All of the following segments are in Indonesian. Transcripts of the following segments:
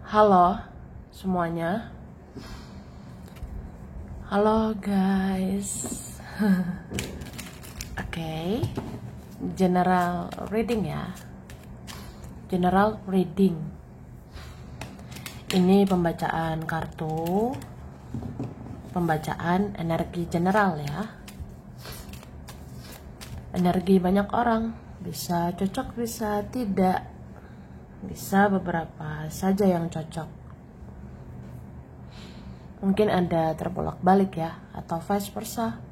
Halo semuanya. Halo guys. Oke. General reading ya. General reading. Ini pembacaan kartu. Pembacaan energi general ya. Energi banyak orang. Bisa cocok, bisa tidak. Bisa beberapa saja yang cocok. Mungkin ada terbolak-balik ya, atau vice versa.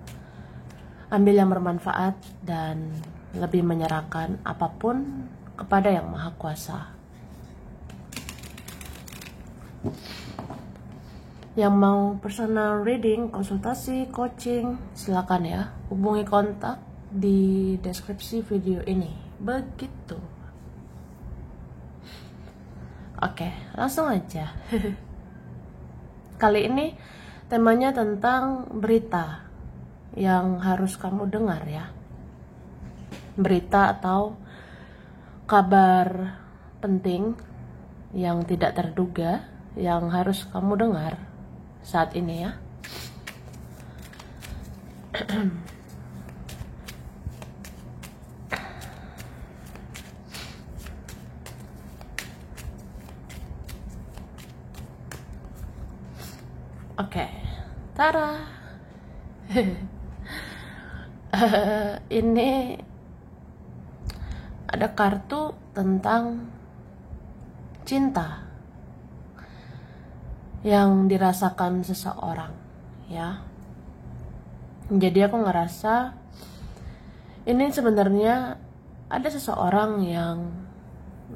Ambil yang bermanfaat dan lebih menyerahkan apapun kepada Yang Maha Kuasa. Yang mau personal reading, konsultasi, coaching, silakan ya. Hubungi kontak di deskripsi video ini. Begitu. Oke, langsung aja. Kali ini temanya tentang berita yang harus kamu dengar ya. Berita atau kabar penting yang tidak terduga yang harus kamu dengar saat ini ya. Oke, Tara. Ini ada kartu tentang cinta yang dirasakan seseorang, ya. Jadi aku ngerasa ini sebenarnya ada seseorang yang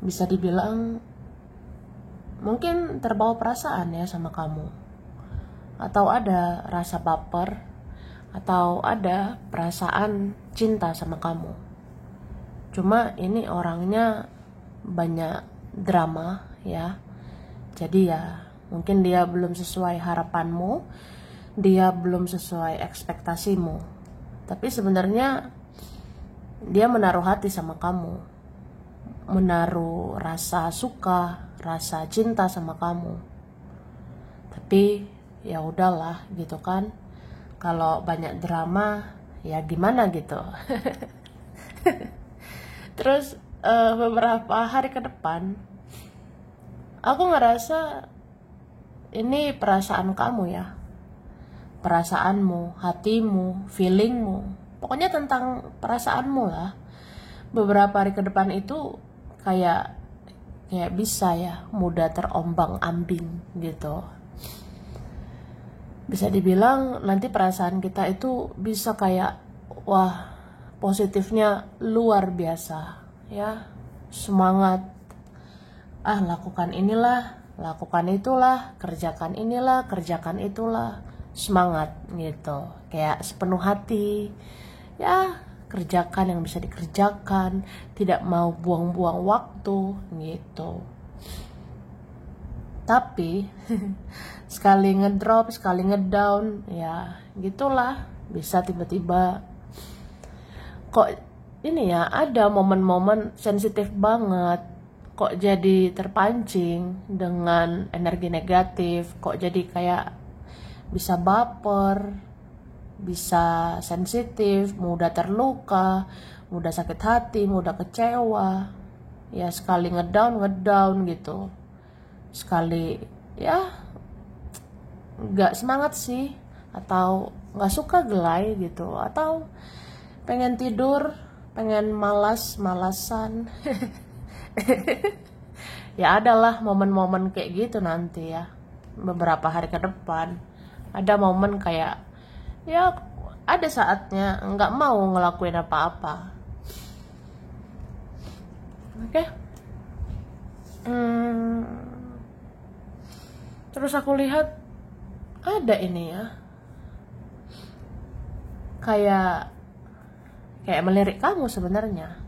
bisa dibilang mungkin terbawa perasaan ya sama kamu. Atau ada rasa baper, atau ada perasaan cinta sama kamu. Cuma ini orangnya banyak drama ya. Jadi ya mungkin dia belum sesuai harapanmu, dia belum sesuai ekspektasimu. Tapi sebenarnya dia menaruh hati sama kamu, menaruh rasa suka, rasa cinta sama kamu. Tapi ya udahlah gitu kan, kalau banyak drama ya gimana gitu. Terus beberapa hari ke depan aku ngerasa ini perasaan kamu ya, perasaanmu, hatimu, feelingmu, pokoknya tentang perasaanmu lah. Beberapa hari ke depan itu kayak bisa ya mudah terombang-ambing gitu. Bisa dibilang nanti perasaan kita itu bisa kayak wah, positifnya luar biasa ya, semangat, lakukan inilah, lakukan itulah, kerjakan inilah, kerjakan itulah, semangat gitu, kayak sepenuh hati ya, kerjakan yang bisa dikerjakan, tidak mau buang-buang waktu gitu. Tapi sekali ngedrop, sekali ngedown, ya gitulah, bisa tiba-tiba kok ini ya, ada momen-momen sensitif banget, kok jadi terpancing dengan energi negatif, kok jadi kayak bisa baper, bisa sensitif, mudah terluka, mudah sakit hati, mudah kecewa. Ya sekali ngedown gitu. Sekali ya nggak semangat sih, atau nggak suka gelai gitu, atau pengen tidur, pengen malasan. Ya adalah momen-momen kayak gitu nanti ya, beberapa hari ke depan ada momen kayak ya ada saatnya nggak mau ngelakuin apa-apa. Oke. Terus aku lihat ada ini ya, kayak melirik kamu sebenarnya.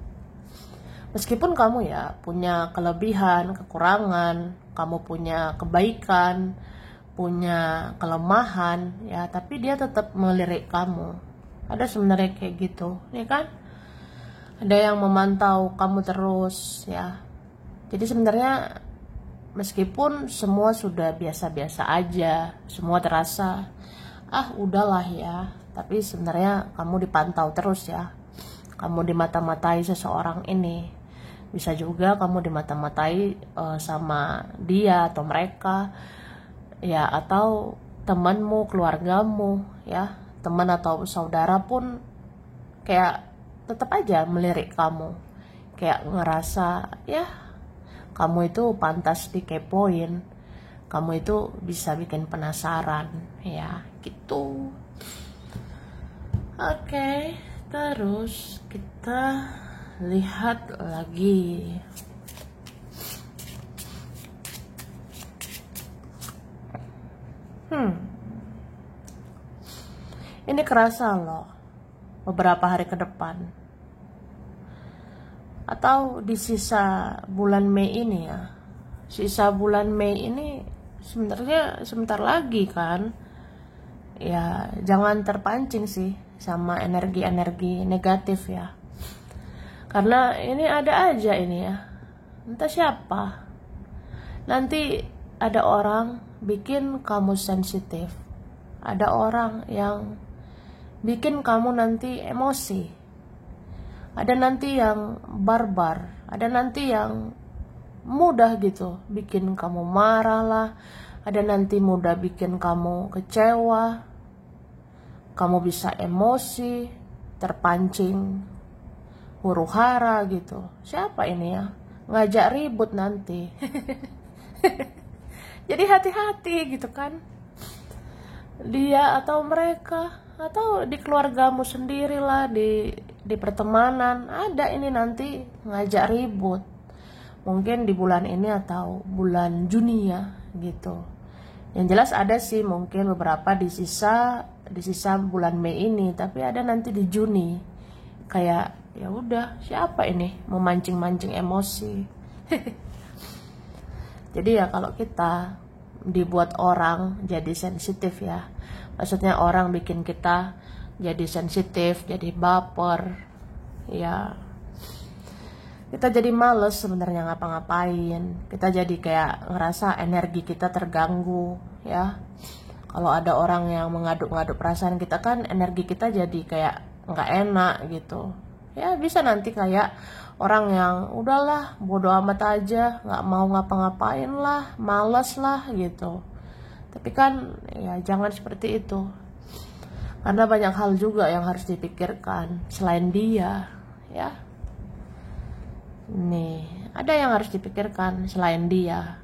Meskipun kamu ya punya kelebihan, kekurangan, kamu punya kebaikan, punya kelemahan ya, tapi dia tetap melirik kamu. Ada sebenarnya kayak gitu, ya kan? Ada yang memantau kamu terus ya. Jadi sebenarnya meskipun semua sudah biasa-biasa aja, semua terasa udahlah ya, tapi sebenarnya kamu dipantau terus ya, kamu dimata-matai seseorang ini. Bisa juga kamu dimata-matai sama dia atau mereka ya, atau temanmu, keluargamu ya, teman atau saudara pun kayak tetap aja melirik kamu, kayak ngerasa ya kamu itu pantas dikepoin, kamu itu bisa bikin penasaran ya gitu. Oke, terus kita lihat lagi. Ini kerasa loh beberapa hari ke depan, atau di sisa bulan Mei ini ya. Sisa bulan Mei ini sebenarnya sebentar lagi kan. Ya, jangan terpancing sih sama energi-energi negatif ya. Karena ini ada aja ini ya, entah siapa. Nanti ada orang bikin kamu sensitif. Ada orang yang bikin kamu nanti emosi. Ada nanti yang barbar. Ada nanti yang mudah gitu bikin kamu marah lah. Ada nanti mudah bikin kamu kecewa. Kamu bisa emosi, terpancing huru hara gitu. Siapa ini ya? Ngajak ribut nanti. Jadi hati-hati gitu kan. Dia atau mereka, atau di keluargamu sendiri lah, di pertemanan, ada ini nanti ngajak ribut. Mungkin di bulan ini atau bulan Juni ya gitu. Yang jelas ada sih mungkin beberapa di sisa bulan Mei ini, tapi ada nanti di Juni. Kayak ya udah, siapa ini memancing-mancing emosi. Jadi ya kalau kita dibuat orang jadi sensitif ya, maksudnya orang bikin kita jadi sensitif, jadi baper ya, kita jadi males sebenarnya ngapa-ngapain. Kita jadi kayak ngerasa energi kita terganggu ya. Kalau ada orang yang mengaduk-ngaduk perasaan kita kan, energi kita jadi kayak nggak enak gitu ya. Bisa nanti kayak orang yang udahlah bodo amat aja, nggak mau ngapa-ngapain lah, males lah gitu. Tapi kan ya jangan seperti itu, karena banyak hal juga yang harus dipikirkan selain dia ya. Nih, ada yang harus dipikirkan selain dia.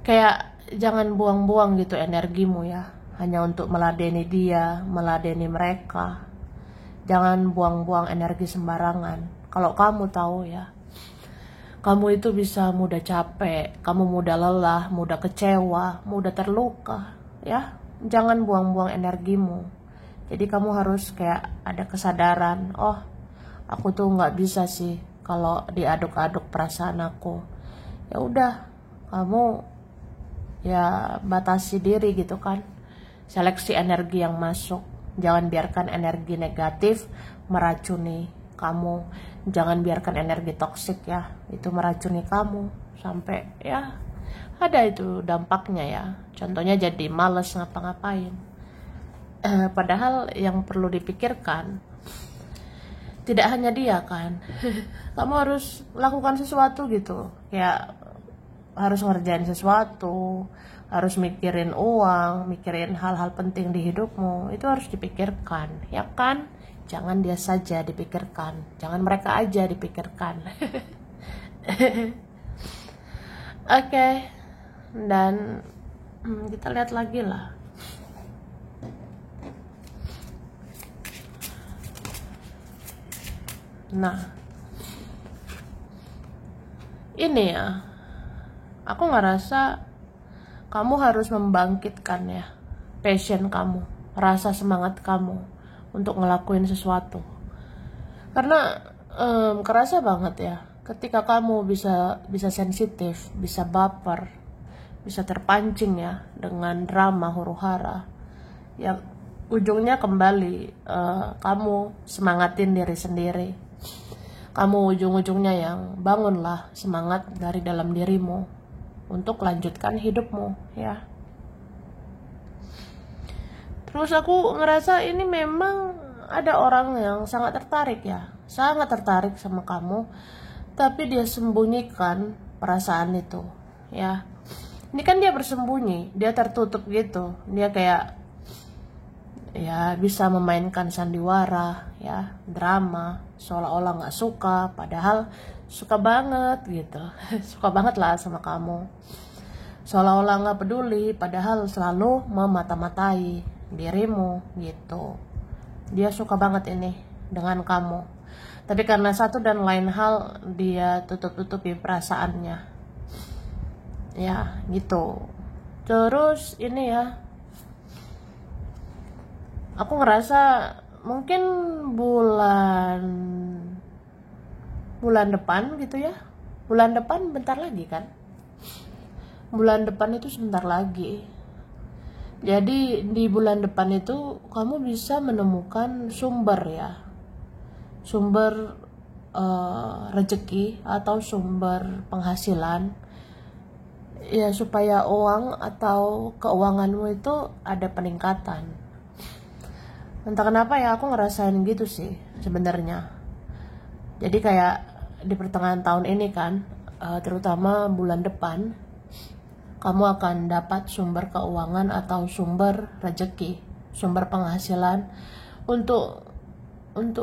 Kayak jangan buang-buang gitu energimu ya, hanya untuk meladeni dia, meladeni mereka. Jangan buang-buang energi sembarangan. Kalau kamu tahu ya, kamu itu bisa mudah capek, kamu mudah lelah, mudah kecewa, mudah terluka ya. Jangan buang-buang energimu. Jadi kamu harus kayak ada kesadaran, oh aku tuh nggak bisa sih kalau diaduk-aduk perasaan aku. Ya udah, kamu ya batasi diri gitu kan. Seleksi energi yang masuk. Jangan biarkan energi negatif meracuni kamu. Jangan biarkan energi toksik ya, itu meracuni kamu sampai ya ada itu dampaknya ya. Contohnya jadi males ngapa-ngapain. Padahal yang perlu dipikirkan tidak hanya dia kan. Kamu harus lakukan sesuatu gitu. Kayak harus ngerjain sesuatu, harus mikirin uang, mikirin hal-hal penting di hidupmu. Itu harus dipikirkan, ya kan? Jangan dia saja dipikirkan, jangan mereka aja dipikirkan. Oke, dan kita lihat lagi lah. Nah, ini ya, aku ngerasa kamu harus membangkitkan ya passion kamu, rasa semangat kamu untuk ngelakuin sesuatu. Karena kerasa banget ya, ketika kamu bisa sensitif, bisa baper, bisa terpancing ya dengan drama huru-hara, ya ujungnya kembali kamu semangatin diri sendiri. Kamu ujung-ujungnya yang bangunlah semangat dari dalam dirimu untuk lanjutkan hidupmu ya. Terus aku ngerasa ini memang ada orang yang sangat tertarik ya, sangat tertarik sama kamu, tapi dia sembunyikan perasaan itu ya. Ini kan dia bersembunyi, dia tertutup gitu, dia kayak ya bisa memainkan sandiwara ya, drama, seolah-olah nggak suka, padahal suka banget gitu. Suka banget lah sama kamu, seolah-olah nggak peduli, padahal selalu memata-matai dirimu gitu. Dia suka banget ini dengan kamu, tapi karena satu dan lain hal dia tutup-tutupi perasaannya ya gitu. Terus ini ya, aku ngerasa mungkin bulan depan gitu ya, bulan depan bentar lagi kan, bulan depan itu sebentar lagi. Jadi di bulan depan itu kamu bisa menemukan sumber ya, sumber rezeki atau sumber penghasilan ya, supaya uang atau keuanganmu itu ada peningkatan. Entah kenapa ya aku ngerasain gitu sih sebenarnya. Jadi kayak di pertengahan tahun ini kan, terutama bulan depan, kamu akan dapat sumber keuangan atau sumber rezeki, sumber penghasilan untuk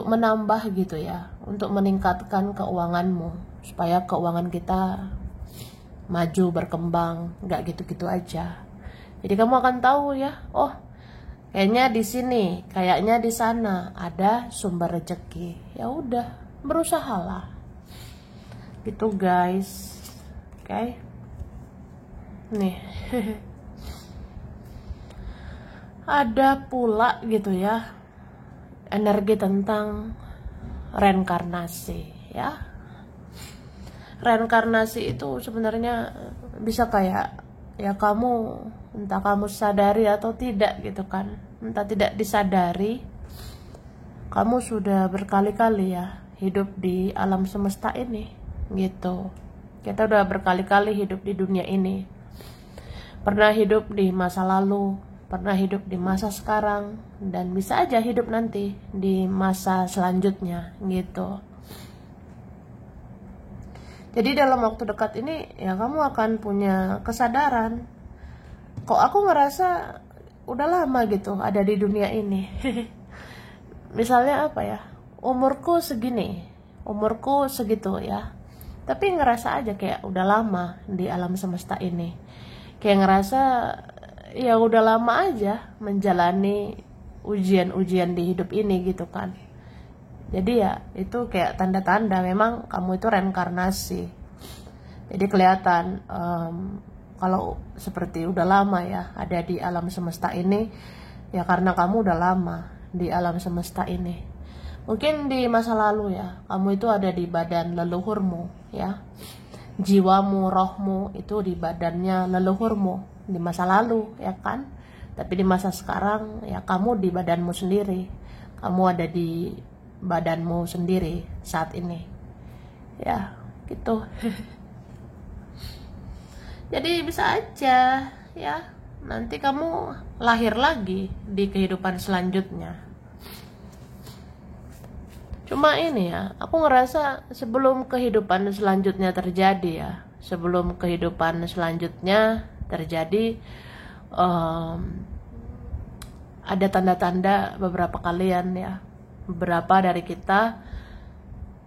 menambah gitu ya, untuk meningkatkan keuanganmu supaya keuangan kita maju berkembang, nggak gitu-gitu aja. Jadi kamu akan tahu ya, oh kayaknya di sini, kayaknya di sana ada sumber rezeki. Ya udah, berusahalah. Gitu guys. Oke. Nih. Ada pula gitu ya, energi tentang reinkarnasi ya. Reinkarnasi itu sebenarnya bisa kayak ya kamu, entah kamu sadari atau tidak gitu kan, entah tidak disadari, kamu sudah berkali-kali ya hidup di alam semesta ini gitu. Kita udah berkali-kali hidup di dunia ini, pernah hidup di masa lalu, pernah hidup di masa sekarang, dan bisa aja hidup nanti di masa selanjutnya gitu. Jadi dalam waktu dekat ini ya kamu akan punya kesadaran, kok aku ngerasa udah lama gitu ada di dunia ini. Misalnya apa ya, umurku segini, umurku segitu ya, tapi ngerasa aja kayak udah lama di alam semesta ini. Kayak ngerasa ya udah lama aja menjalani ujian-ujian di hidup ini gitu kan. Jadi ya itu kayak tanda-tanda memang kamu itu reinkarnasi. Jadi kelihatan kalau seperti udah lama ya ada di alam semesta ini, ya karena kamu udah lama di alam semesta ini. Mungkin di masa lalu ya kamu itu ada di badan leluhurmu ya, jiwamu, rohmu itu di badannya leluhurmu di masa lalu ya kan. Tapi di masa sekarang ya kamu di badanmu sendiri, kamu ada di badanmu sendiri saat ini ya gitu. Jadi bisa aja ya nanti kamu lahir lagi di kehidupan selanjutnya. Cuma ini ya, aku ngerasa sebelum kehidupan selanjutnya terjadi ya, sebelum kehidupan selanjutnya terjadi, ada tanda-tanda beberapa kalian ya, beberapa dari kita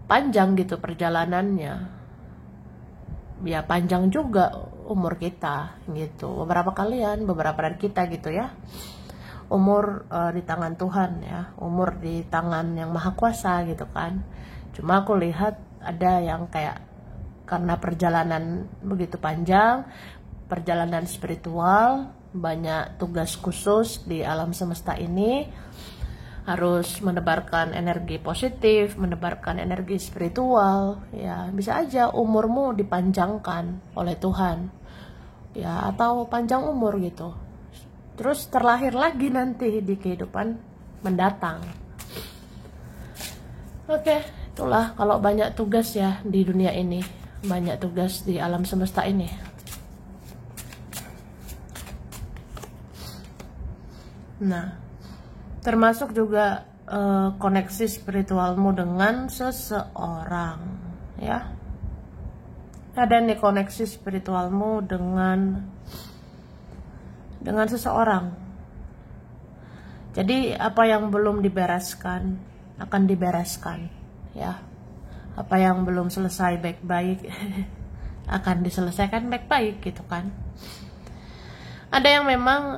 panjang gitu perjalanannya, ya panjang juga umur kita gitu. Beberapa kalian, beberapa dari kita gitu ya, umur di tangan Tuhan ya, umur di tangan yang maha kuasa gitu kan. Cuma aku lihat ada yang kayak karena perjalanan begitu panjang, perjalanan spiritual, banyak tugas khusus di alam semesta ini, harus menebarkan energi positif, menebarkan energi spiritual ya, bisa aja umurmu dipanjangkan oleh Tuhan ya, atau panjang umur gitu, terus terlahir lagi nanti di kehidupan mendatang. Oke, itulah kalau banyak tugas ya di dunia ini, banyak tugas di alam semesta ini. Nah, termasuk juga koneksi spiritualmu dengan seseorang, ya. Ada nih koneksi spiritualmu dengan seseorang. Jadi apa yang belum dibereskan akan dibereskan, ya. Apa yang belum selesai baik-baik akan diselesaikan baik-baik gitu kan. Ada yang memang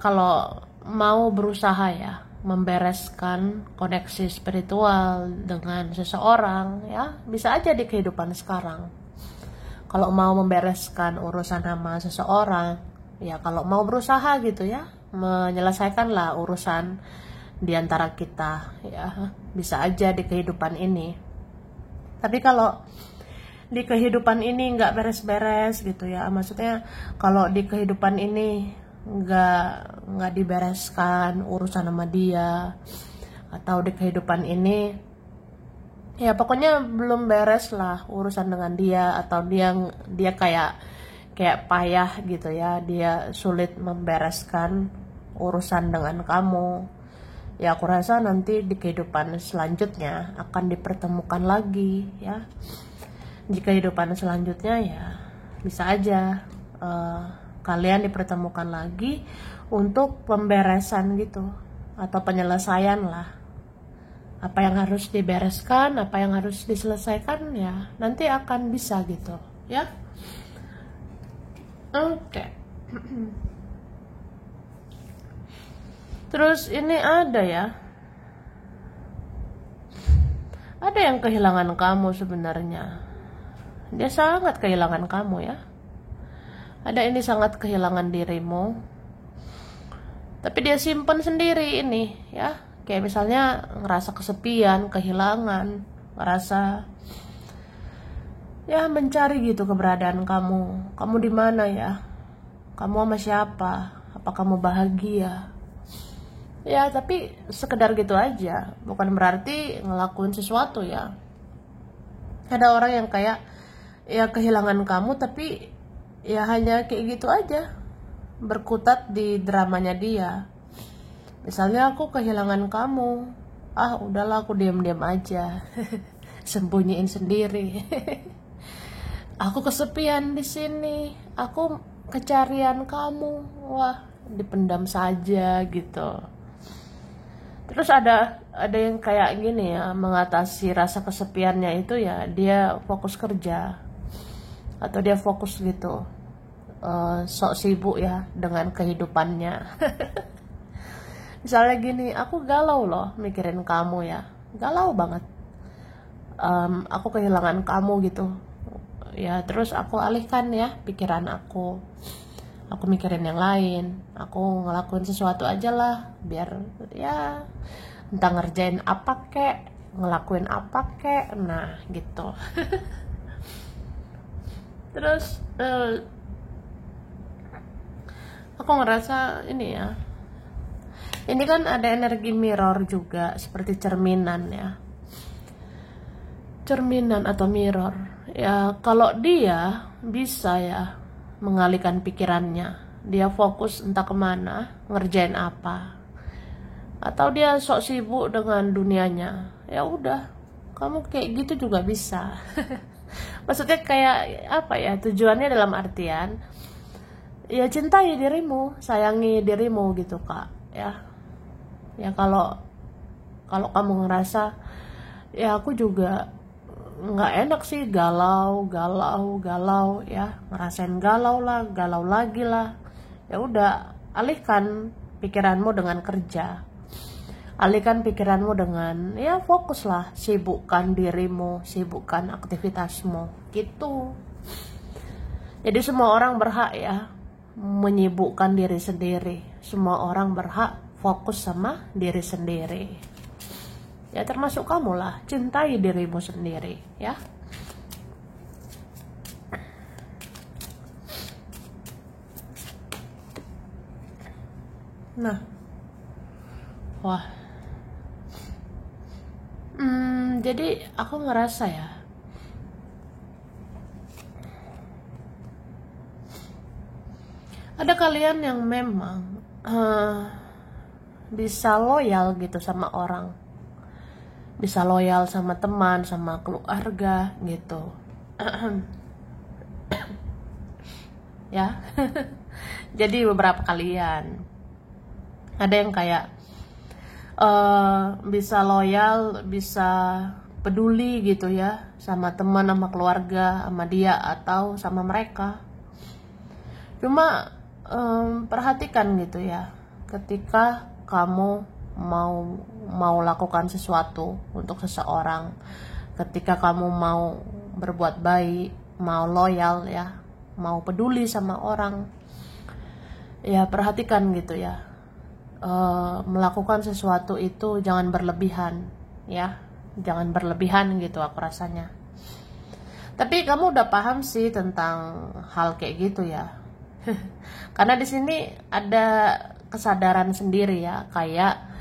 kalau mau berusaha ya membereskan koneksi spiritual dengan seseorang, ya bisa aja di kehidupan sekarang. Kalau mau membereskan urusan sama seseorang, ya kalau mau berusaha gitu ya, menyelesaikanlah urusan di antara kita, ya bisa aja di kehidupan ini. Tapi kalau di kehidupan ini nggak beres-beres gitu ya, maksudnya kalau di kehidupan ini nggak dibereskan urusan sama dia, atau di kehidupan ini ya pokoknya belum beres lah urusan dengan dia, atau dia kayak payah gitu ya, dia sulit membereskan urusan dengan kamu, ya aku rasa nanti di kehidupan selanjutnya akan dipertemukan lagi, ya. Di kehidupan selanjutnya ya bisa aja kalian dipertemukan lagi untuk pemberesan gitu, atau penyelesaian lah. Apa yang harus dibereskan, apa yang harus diselesaikan, ya nanti akan bisa gitu, ya. Oke. Terus ini ada yang kehilangan kamu sebenarnya. Dia sangat kehilangan kamu, ya. Ada ini sangat kehilangan dirimu, tapi dia simpan sendiri ini, ya. Kayak misalnya ngerasa kesepian, kehilangan, ngerasa ya mencari gitu keberadaan kamu. Kamu di mana ya? Kamu sama siapa? Apa kamu bahagia? Ya, tapi sekedar gitu aja, bukan berarti ngelakuin sesuatu, ya. Ada orang yang kayak ya kehilangan kamu, tapi ya hanya kayak gitu aja, berkutat di dramanya dia. Misalnya aku kehilangan kamu, udahlah aku diam-diam aja, sembunyiin sendiri. Aku kesepian di sini, aku kecarian kamu, wah dipendam saja gitu. Terus ada yang kayak gini ya, mengatasi rasa kesepiannya itu ya dia fokus kerja, atau dia fokus gitu, sok sibuk ya dengan kehidupannya. Misalnya gini, aku galau loh mikirin kamu ya, galau banget, aku kehilangan kamu gitu ya. Terus aku alihkan ya pikiran aku mikirin yang lain, aku ngelakuin sesuatu aja lah, biar ya entah ngerjain apa kek, ngelakuin apa kek, nah gitu. Terus aku ngerasa ini ya, ini kan ada energi mirror juga, seperti cerminan ya, cerminan atau mirror ya. Kalau dia bisa ya mengalihkan pikirannya, dia fokus entah kemana, ngerjain apa, atau dia sok sibuk dengan dunianya, ya udah kamu kayak gitu juga bisa. Maksudnya kayak apa ya, tujuannya dalam artian ya cintai dirimu, sayangi dirimu gitu kak, ya. Ya kalau kamu ngerasa ya aku juga nggak enak sih, galau ya, ngerasain galau lah, galau lagi lah, ya udah alihkan pikiranmu dengan kerja, alihkan pikiranmu dengan ya fokuslah, sibukkan dirimu, sibukkan aktivitasmu gitu. Jadi semua orang berhak ya menyibukkan diri sendiri, semua orang berhak fokus sama diri sendiri. Ya termasuk kamu lah, cintai dirimu sendiri ya. Nah, wah, jadi aku ngerasa ya, ada kalian yang memang bisa loyal gitu sama orang, bisa loyal sama teman, sama keluarga gitu. Ya. Jadi beberapa kalian ada yang kayak bisa loyal, bisa peduli gitu ya sama teman, sama keluarga, sama dia atau sama mereka. Cuma perhatikan gitu ya, ketika kamu mau lakukan sesuatu untuk seseorang, ketika kamu mau berbuat baik, mau loyal ya, mau peduli sama orang, ya perhatikan gitu ya, melakukan sesuatu itu jangan berlebihan ya, jangan berlebihan gitu aku rasanya. Tapi kamu udah paham sih tentang hal kayak gitu ya. Karena di sini ada kesadaran sendiri ya, kayak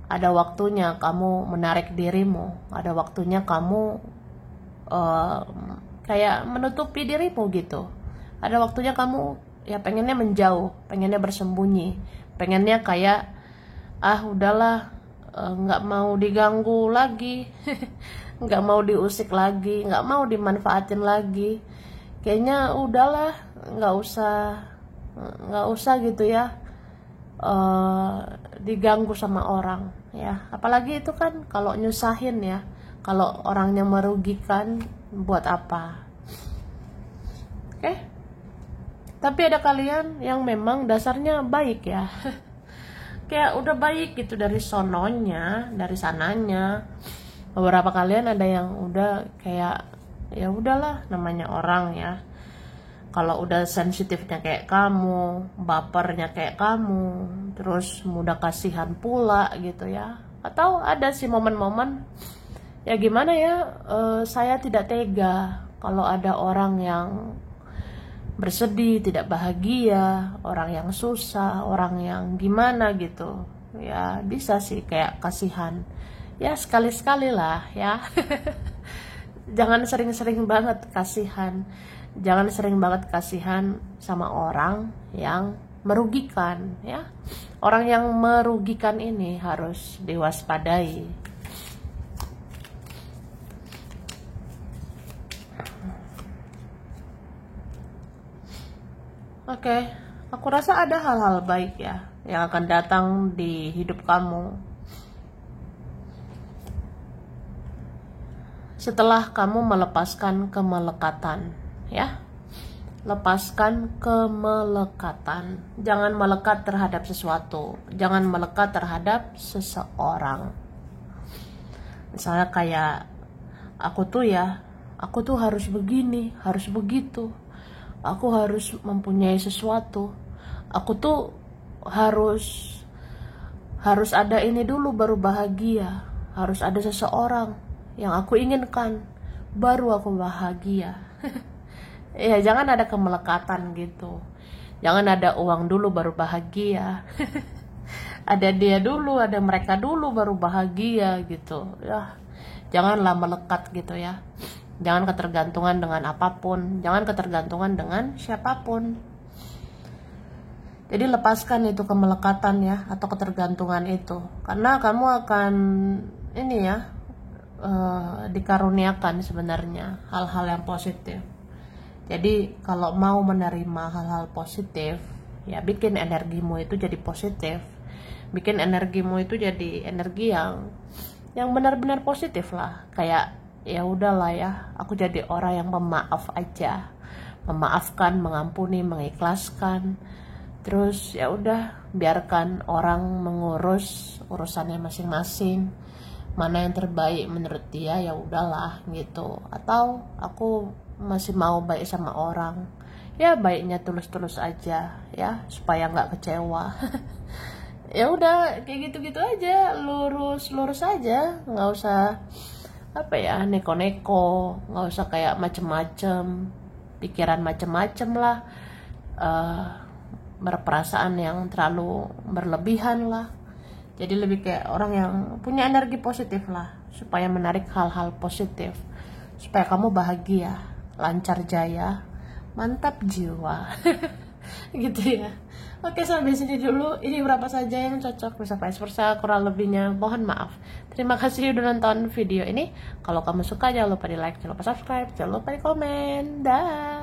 ada waktunya kamu menarik dirimu, ada waktunya kamu kayak menutupi dirimu gitu, ada waktunya kamu ya pengennya menjauh, pengennya bersembunyi, pengennya kayak udahlah, nggak mau diganggu lagi, nggak mau diusik lagi, nggak mau dimanfaatin lagi, kayaknya udahlah, nggak usah gitu ya, diganggu sama orang ya. Apalagi itu kan kalau nyusahin ya, kalau orangnya merugikan, buat apa? Oke? Tapi ada kalian yang memang dasarnya baik ya. Kayak udah baik gitu dari sononya, dari sananya. Beberapa kalian ada yang udah kayak ya udahlah, namanya orang ya. Kalau udah sensitifnya kayak kamu, bapernya kayak kamu, terus mudah kasihan pula gitu ya. Atau ada sih momen-momen ya gimana ya, saya tidak tega kalau ada orang yang bersedih, tidak bahagia, orang yang susah, orang yang gimana gitu ya. Bisa sih kayak kasihan ya, sekali-sekali lah ya. Jangan sering-sering banget kasihan, jangan sering banget kasihan sama orang yang merugikan ya. Orang yang merugikan ini harus diwaspadai. Oke, aku rasa ada hal-hal baik ya yang akan datang di hidup kamu setelah kamu melepaskan kemelekatan ya. Lepaskan kemelekatan. Jangan melekat terhadap sesuatu, jangan melekat terhadap seseorang. Misalnya kayak aku tuh harus begini, harus begitu, aku harus mempunyai sesuatu, aku tuh harus ada ini dulu baru bahagia, harus ada seseorang yang aku inginkan baru aku bahagia. Ya jangan ada kemelekatan gitu, jangan ada uang dulu baru bahagia. Ada dia dulu, ada mereka dulu baru bahagia gitu ya. Janganlah melekat gitu ya, jangan ketergantungan dengan apapun, jangan ketergantungan dengan siapapun. Jadi lepaskan itu kemelekatan ya, atau ketergantungan itu, karena kamu akan ini ya, dikaruniakan sebenarnya hal-hal yang positif. Jadi kalau mau menerima hal-hal positif ya, bikin energimu itu jadi positif, bikin energimu itu jadi energi yang benar-benar positif lah. Kayak ya udahlah ya, aku jadi orang yang pemaaf aja, memaafkan, mengampuni, mengikhlaskan. Terus ya udah, biarkan orang mengurus urusannya masing-masing, mana yang terbaik menurut dia ya udahlah gitu. Atau aku masih mau baik sama orang ya, baiknya tulus-tulus aja ya, supaya nggak kecewa. Ya udah kayak gitu-gitu aja, lurus aja, nggak usah apa ya, neko-neko, nggak usah kayak macem-macem, pikiran macem-macem lah, berperasaan yang terlalu berlebihan lah. Jadi lebih kayak orang yang punya energi positif lah, supaya menarik hal-hal positif, supaya kamu bahagia, lancar jaya, mantap jiwa. Gitu ya. Oke, sampai sini dulu. Ini berapa saja yang cocok, bisa vice versa, kurang lebihnya mohon maaf. Terima kasih udah nonton video ini. Kalau kamu suka jangan lupa di like, jangan lupa subscribe, jangan lupa di komen. Dah.